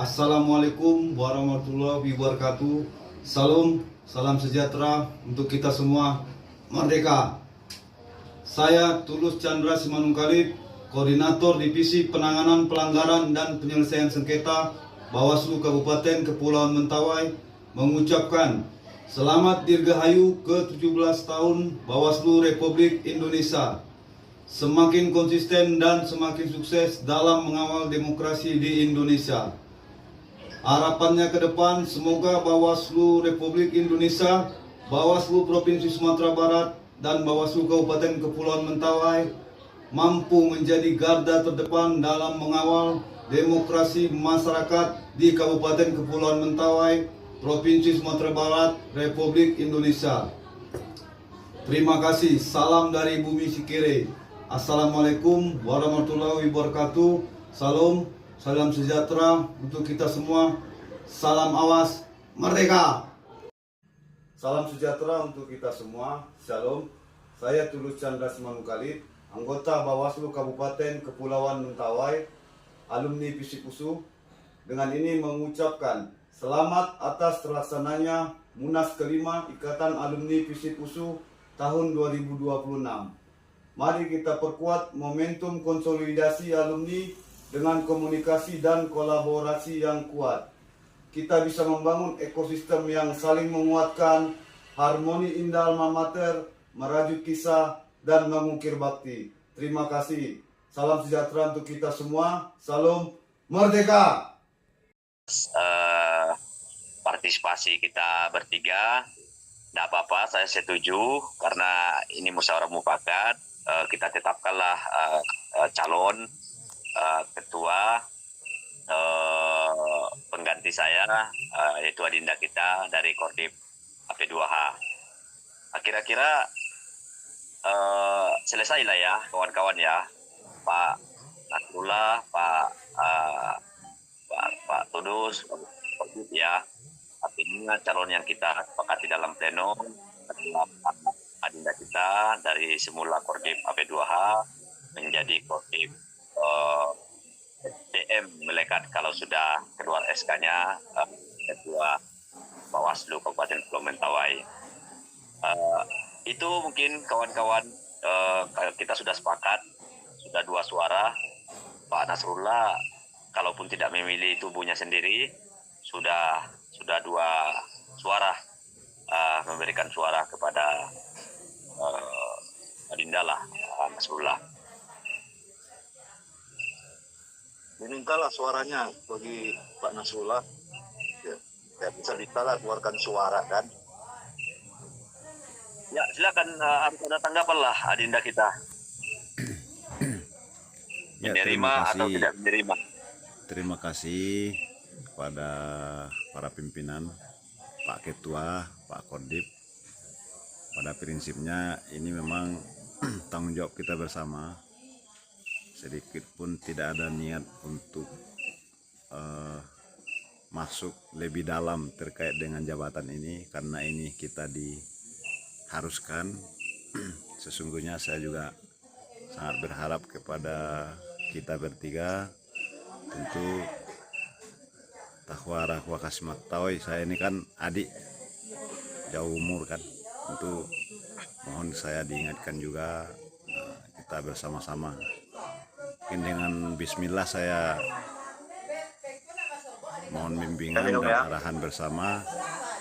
Assalamualaikum warahmatullahi wabarakatuh. Salam sejahtera untuk kita semua. Merdeka. Saya Tulus Chandra Simanungkalit, Koordinator Divisi Penanganan Pelanggaran dan Penyelesaian Sengketa Bawaslu Kabupaten Kepulauan Mentawai, mengucapkan selamat Dirgahayu ke-17 tahun Bawaslu Republik Indonesia. Semakin konsisten dan semakin sukses dalam mengawal demokrasi di Indonesia. Harapannya ke depan, semoga Bawaslu Republik Indonesia, Bawaslu Provinsi Sumatera Barat, dan Bawaslu Kabupaten Kepulauan Mentawai mampu menjadi garda terdepan dalam mengawal demokrasi masyarakat di Kabupaten Kepulauan Mentawai, Provinsi Sumatera Barat, Republik Indonesia. Terima kasih. Salam dari Bumi Sikere. Assalamualaikum warahmatullahi wabarakatuh. Salam sejahtera untuk kita semua. Salam awas, merdeka. Salam sejahtera untuk kita semua. Shalom. Saya Tulus Chandra Simanungkalit, anggota Bawaslu Kabupaten Kepulauan Mentawai, alumni Fisikusu. Dengan ini mengucapkan selamat atas terlaksananya Munas kelima Ikatan Alumni Fisikusu tahun 2026. Mari kita perkuat momentum konsolidasi alumni dengan komunikasi dan kolaborasi yang kuat. Kita bisa membangun ekosistem yang saling menguatkan, harmoni indah alma mater, merajut kisah, dan mengukir bakti. Terima kasih. Salam sejahtera untuk kita semua. Salam merdeka. Partisipasi kita bertiga, tidak apa-apa, saya setuju karena ini musyawarah mufakat. Kita tetapkanlah calon ketua pengganti saya, yaitu adinda kita dari Kodim AP2H. Kira-kira selesai lah ya kawan-kawan ya, Pak Nasrullah, Pak Tudus, ya. Artinya calon yang kita sepakati dalam pleno adalah adinda kita dari semula Kodim AP2H menjadi Kodim DM melekat kalau sudah keluar SK-nya Ketua Bawaslu Kabupaten Kepulauan Mentawai. Itu mungkin kawan-kawan, kita sudah sepakat, sudah 2 suara. Pak Nasrullah kalaupun tidak memilih tubuhnya sendiri, sudah 2 suara, memberikan suara kepada adinda lah, Nasrullah. Dimintalah suaranya bagi Pak Nasrullah, ya bisa lah keluarkan suara kan. Ya silakan, harus ada tanggapan lah adinda kita. Ya, menerima atau tidak menerima. Terima kasih kepada para pimpinan, Pak Ketua, Pak Kodim. Pada prinsipnya ini memang tanggung jawab kita bersama. Sedikit pun tidak ada niat untuk masuk lebih dalam terkait dengan jabatan ini, karena ini kita diharuskan. Sesungguhnya saya juga sangat berharap kepada kita bertiga, tentu Tahwara Wakasmat Tawai, saya ini kan adik jauh umur kan, tentu mohon saya diingatkan juga kita bersama-sama. Mungkin dengan bismillah saya mohon bimbingan dan arahan bersama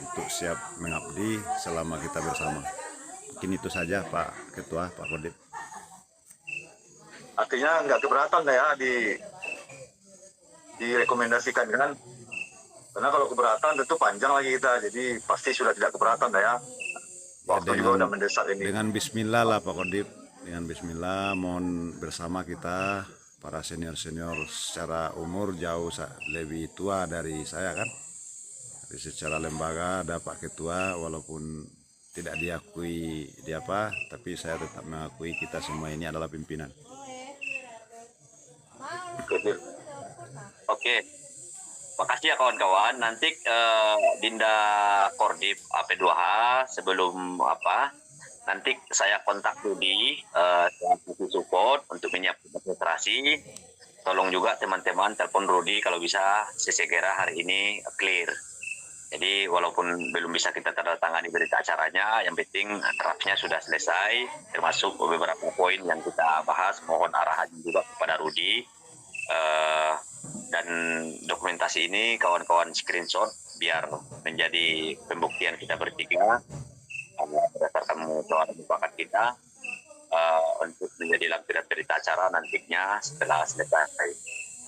untuk siap mengabdi selama kita bersama. Mungkin itu saja Pak Ketua, Pak Kodim. Artinya nggak keberatan ya direkomendasikan kan? Karena kalau keberatan tentu panjang lagi kita, jadi pasti sudah tidak keberatan ya. Waktu juga udah mendesak ini. Dengan bismillah lah Pak Kodim. Dengan bismillah, mohon bersama kita para senior-senior secara umur jauh lebih tua dari saya kan. Tapi secara lembaga ada Pak Ketua, walaupun tidak diakui tapi saya tetap mengakui kita semua ini adalah pimpinan. Oke. Makasih ya kawan-kawan. Nanti Dinda Kodim AP2H sebelum nanti saya kontak Rudi support untuk menyiapkan administrasi. tolong juga teman-teman telepon Rudi kalau bisa sesegera hari ini clear. Jadi walaupun belum bisa kita tanda tangani berita acaranya, yang penting draftnya sudah selesai, termasuk beberapa poin yang kita bahas. Mohon arahan juga kepada Rudi. Dan dokumentasi ini kawan-kawan screenshot biar menjadi pembuktian kita bertiga berdasarkan musyawarah mufakat kita untuk menjadi lampiran berita acara nantinya setelah selesai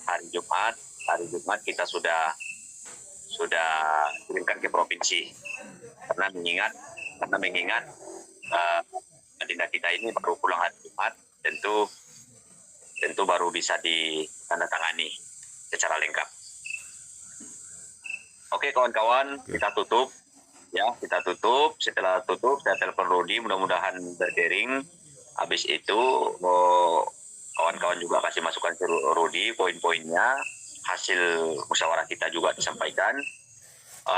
hari Jumat kita sudah kirimkan ke provinsi karena mengingat agenda kita ini baru pulang hari Jumat, tentu baru bisa ditandatangani secara lengkap. Oke kawan-kawan, kita tutup. Setelah tutup saya telepon Rudi, mudah-mudahan berdering. Habis itu kawan-kawan juga kasih masukan ke Rudi poin-poinnya, hasil musyawarah kita juga disampaikan.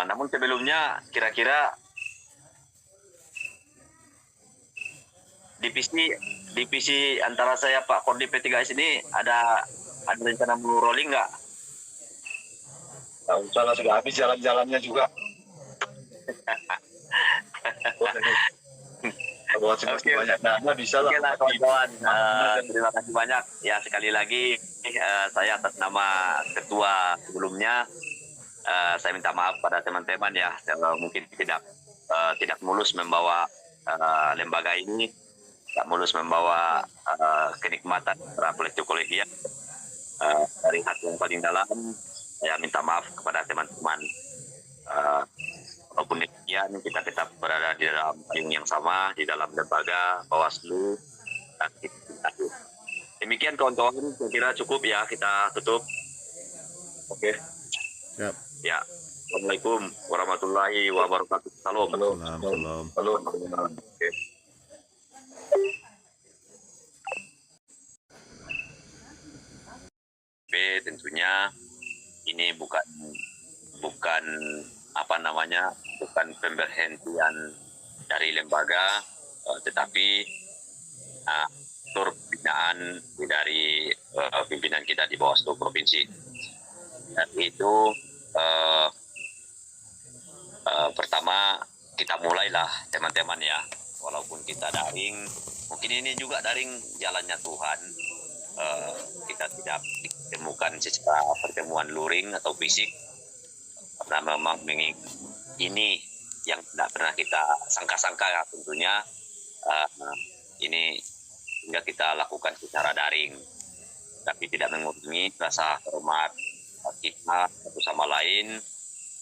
Namun sebelumnya kira-kira divisi antara saya Pak Kordi P3S ini ada rencana mau rolling nggak? Nah, salah sudah habis jalan-jalannya juga. Kalau masih banyak dana bisa lah. Oke lah kawan-kawan, terima kasih banyak. Ya sekali lagi saya atas nama ketua sebelumnya saya minta maaf pada teman-teman ya, mungkin tidak mulus membawa lembaga ini, tidak mulus membawa kenikmatan para kolektif kolegial dari hati yang paling dalam. Saya minta maaf kepada teman-teman. Walaupun demikian kita tetap berada di dalam payung yang sama, di dalam lembaga Bawaslu. Demikian kawan-kawan, saya kira cukup ya, kita tutup. Oke. Siap. Ya. Assalamualaikum warahmatullahi wabarakatuh. Salam. Salam. Oke. Tentunya ini bukan bukan pemberhentian dari lembaga, tetapi tur pembinaan dari pimpinan kita di Bawaslu Provinsi. Dan itu pertama kita mulailah teman-teman ya, walaupun kita daring, mungkin ini juga daring jalannya Tuhan. Kita tidak ditemukan secara pertemuan luring atau fisik, karena memang ini yang tidak pernah kita sangka-sangka ya, tentunya ini hingga kita lakukan secara daring, tapi tidak mengurangi rasa hormat kita satu sama lain,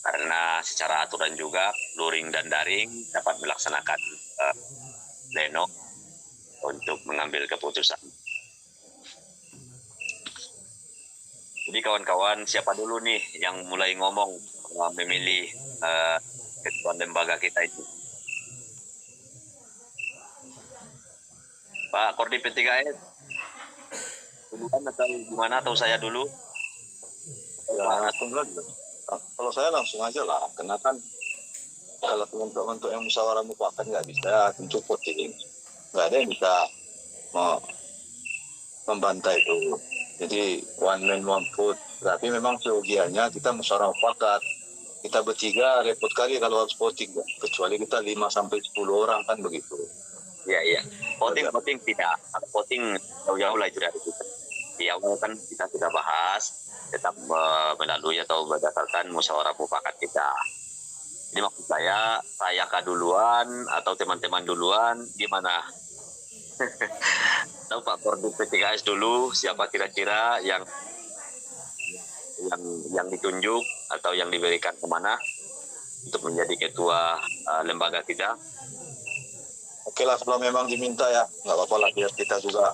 karena secara aturan juga luring dan daring dapat melaksanakan pleno untuk mengambil keputusan. Jadi kawan-kawan, siapa dulu nih yang mulai ngomong memilih ketua lembaga kita itu? Pak Kordi P3S duluan atau gimana, atau saya dulu? Ya, kalau saya langsung aja lah, karena kan kalau untuk yang musyawarah mufakat nggak bisa tentu voting, nggak ada yang bisa membantai itu. Jadi one man one vote, tapi memang seyogianya kita musyawarah mufakat. Kita bertiga repot kali kalau harus voting, kecuali kita 5 sampai 10 orang kan begitu. Iya. Voting tidak. Kalau voting jauh-jauh lah itu dari kita. Di awal kan kita sudah bahas, tetap melalui atau berdasarkan musyawarah mufakat kita. Jadi maksud saya kah duluan atau teman-teman duluan, gimana? Tahu Pak Kordi P3S dulu, siapa kira-kira yang ditunjuk atau yang diberikan kemana untuk menjadi ketua lembaga kita? Oke lah, kalau memang diminta ya, nggak apa-apa lah, biar kita juga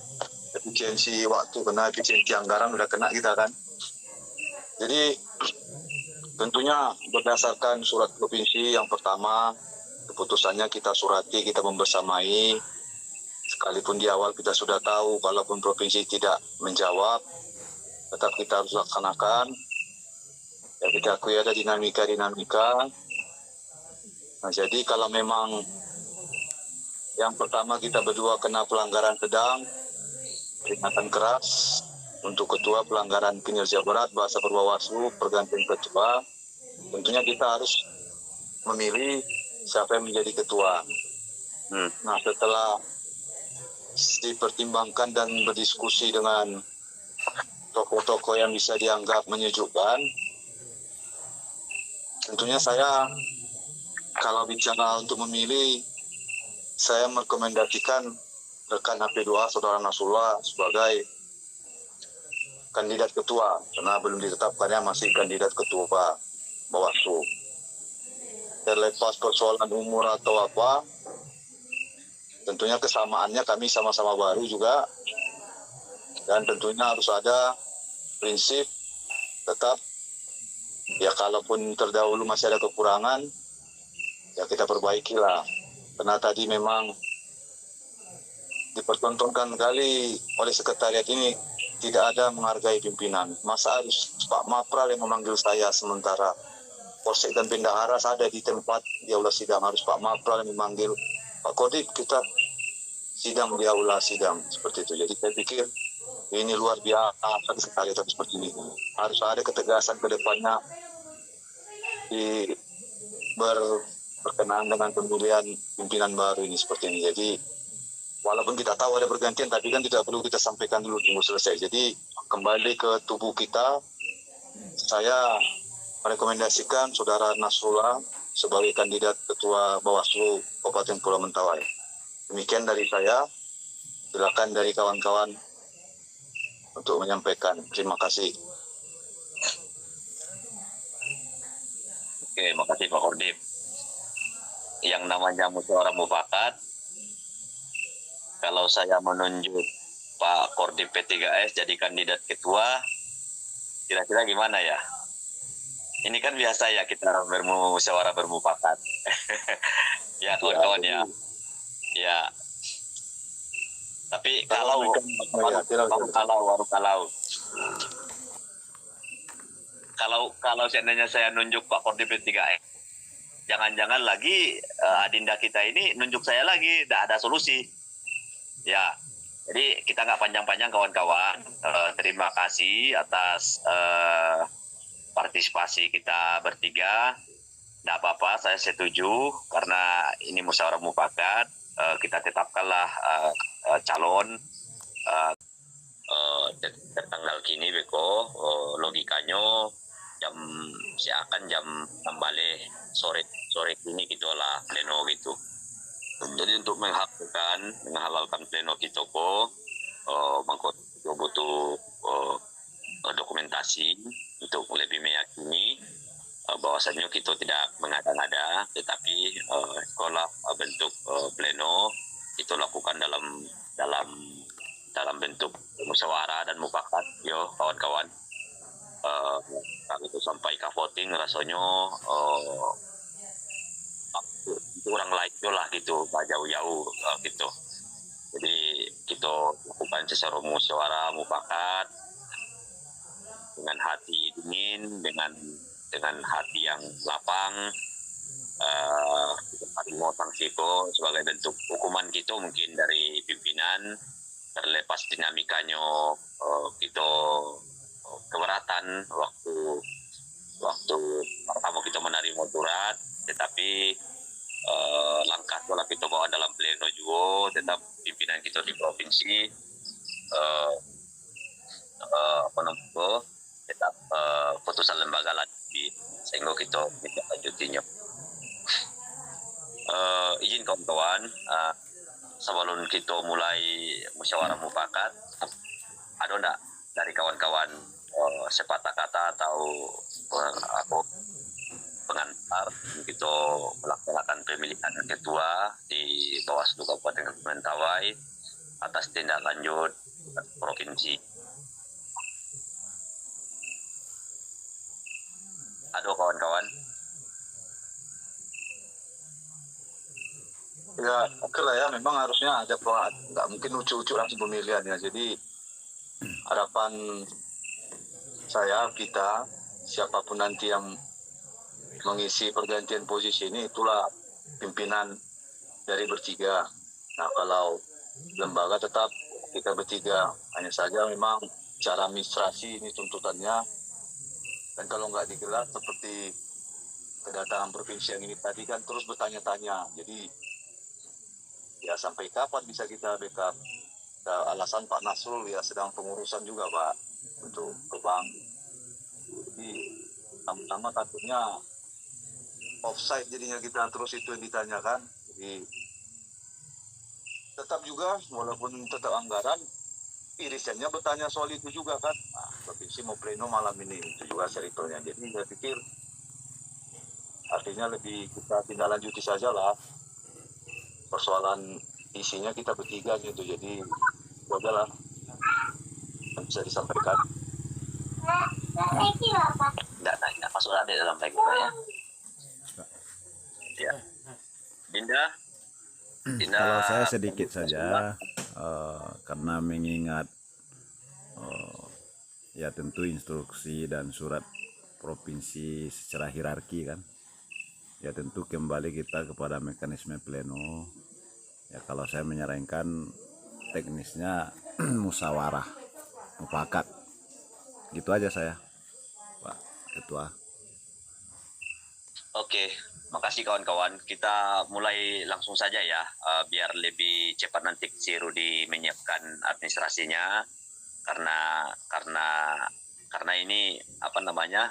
efisiensi waktu, kena efisiensi anggaran udah kena kita kan. Jadi tentunya berdasarkan surat provinsi yang pertama, keputusannya kita surati, kita membersamai. Sekalipun di awal kita sudah tahu, kalaupun provinsi tidak menjawab, tetap kita harus laksanakan. Ya, kita akui ada dinamika. Nah, jadi kalau memang yang pertama kita berdua kena pelanggaran sedang, peringatan keras, untuk ketua pelanggaran kinerja berat bahasa Perbawaslu pergantian ketua, tentunya kita harus memilih siapa yang menjadi ketua. Nah, setelah dipertimbangkan dan berdiskusi dengan tokoh-tokoh yang bisa dianggap menyejukkan, tentunya saya kalau bicara untuk memilih, saya merekomendasikan rekan HP2 Saudara Nasrullah sebagai kandidat ketua, karena belum ditetapkannya masih kandidat ketua Bawaslu. Terlepas persoalan umur atau apa, tentunya kesamaannya kami sama-sama baru juga, dan tentunya harus ada prinsip tetap, ya kalaupun terdahulu masih ada kekurangan, ya kita perbaikilah. Karena tadi memang dipertontonkan kali oleh sekretariat ini tidak ada menghargai pimpinan. Masa harus Pak Mapral yang memanggil saya, sementara Polsek dan Bendahara ada di tempat di aula sidang, harus Pak Mapral yang memanggil Pak Kodim, kita sidang di aula sidang, seperti itu. Jadi saya pikir ini luar biasa sekali seperti ini. Harus ada ketegasan ke depannya berkenaan dengan pemilihan pimpinan baru ini seperti ini. Jadi walaupun kita tahu ada pergantian, tapi kan tidak perlu kita sampaikan dulu, tunggu selesai. Jadi kembali ke tubuh kita, saya merekomendasikan Saudara Nasrullah sebagai kandidat ketua Bawaslu Kabupaten Pulau Mentawai. Demikian dari saya. Silakan dari kawan-kawan untuk menyampaikan. Terima kasih. Oke, makasih Pak Kodim. Yang namanya musyawarah mufakat, kalau saya menunjuk Pak Kodim P3S jadi kandidat ketua, kira-kira gimana ya? Ini kan biasa ya kita bermusyawarah bermufakat. Ya kawan-kawan ya. Ya. Tapi kalau seandainya saya nunjuk Pak Kodim P3S, jangan-jangan lagi Adinda kita ini nunjuk saya lagi, tidak ada solusi. Ya, jadi kita nggak panjang-panjang kawan-kawan. Terima kasih atas partisipasi kita bertiga. Tidak apa-apa, saya setuju karena ini musyawarah mufakat. Kita tetapkanlah calon tertanggal kini beko. Logikanya jam 6 balik sore ini gitulah pleno gitu. Jadi untuk menghalalkan pleno kita mangkot butuh dokumentasi untuk lebih meyakini bahwasanya kita tidak mengada-ngada, tetapi sekolah bentuk pleno itu lakukan dalam bentuk musyawarah dan mufakat. Yo kawan-kawan, kalau itu sampai ke voting rasanya kurang like lah gitu, jauh-jauh gitu. Jadi kita lakukan secara musyawarah mufakat dengan hati dingin, dengan hati yang lapang. Kita mau sanksi sebagai bentuk hukuman kita mungkin dari pimpinan, terlepas dinamikanya kita keberatan waktu pertama kita menerima surat, tetapi langkah setelah kita bawa dalam pleno juga, tetap pimpinan kita di provinsi tetap putusan lembaga lagi, sehingga kita minta lanjutinya. Izin kawan-kawan, sebelum kita mulai musyawarah mufakat, ada enggak dari kawan-kawan sepatah kata atau pengantar kita melaksanakan pemilihan ketua di Bawaslu Kabupaten Mentawai atas tindak lanjut provinsi? Ada kawan-kawan? Ya, oke lah ya, memang harusnya ada nggak mungkin ucu-ucu langsung pemilihan ya. Jadi harapan saya, kita, siapapun nanti yang mengisi pergantian posisi ini, itulah pimpinan dari bertiga. Nah, kalau lembaga tetap kita bertiga, hanya saja memang secara administrasi ini tuntutannya. Dan kalau nggak digelar seperti kedatangan provinsi yang ini tadi kan terus bertanya-tanya. Jadi ya sampai kapan bisa kita backup? Alasan Pak Nasrul ya sedang pengurusan juga Pak untuk ke bank. Jadi pertama takutnya offside jadinya kita terus itu yang ditanyakan. Jadi tetap juga walaupun tetap anggaran, irisannya bertanya soal itu juga kan. Nah, provinsi mau pleno malam ini itu juga ceritanya. Jadi saya pikir artinya lebih kita tindak lanjuti saja lah persoalan isinya kita bertiga gitu. Jadi wajar lah yang bisa disampaikan. Nggak masuk ada dalam baik-baik ya. Ya. Dinda. Kalau saya sedikit saja, karena mengingat ya tentu instruksi dan surat provinsi secara hierarki kan, ya tentu kembali kita kepada mekanisme pleno. Ya kalau saya menyarankan teknisnya musyawarah mufakat, gitu aja saya, Pak Ketua. Oke, makasih kawan-kawan. Kita mulai langsung saja ya, biar lebih cepat nanti si Rudi menyiapkan administrasinya. Karena ini apa namanya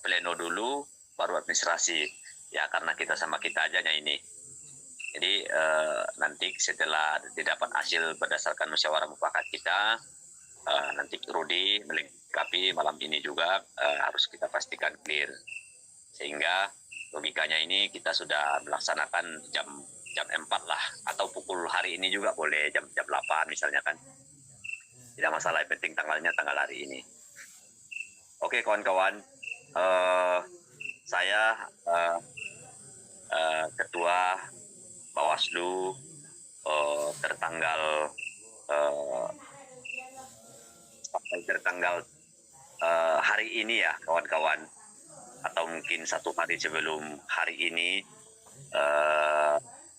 pleno dulu, baru administrasi. Ya karena kita sama kita aja ini. Jadi nanti setelah didapat hasil berdasarkan musyawarah mufakat kita, nanti Rudi melengkapi malam ini juga harus kita pastikan clear. Sehingga logikanya ini kita sudah melaksanakan jam 4 lah, atau pukul hari ini juga boleh jam 8 misalnya kan, tidak masalah, yang penting tanggalnya tanggal hari ini. Oke kawan-kawan, saya Ketua Bawaslu tertanggal hari ini ya kawan-kawan, atau mungkin satu hari sebelum hari ini.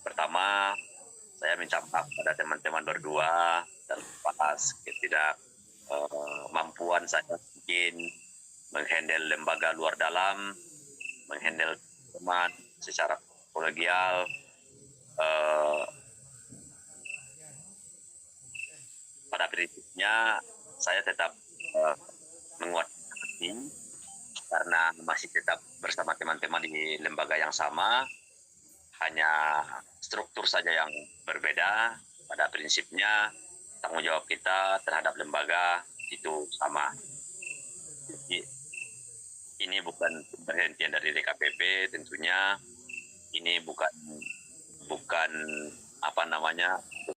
Pertama saya minta maaf pada teman-teman berdua dan atas ketidakmampuan saya mungkin menghandle lembaga luar dalam, menghandle teman secara kolegial. Pada prinsipnya saya tetap menguatkan hati karena masih tetap bersama teman-teman di lembaga yang sama, hanya struktur saja yang berbeda. Pada prinsipnya tanggung jawab kita terhadap lembaga itu sama. Jadi ini bukan pemberhentian dari DKPP tentunya, ini bukan apa namanya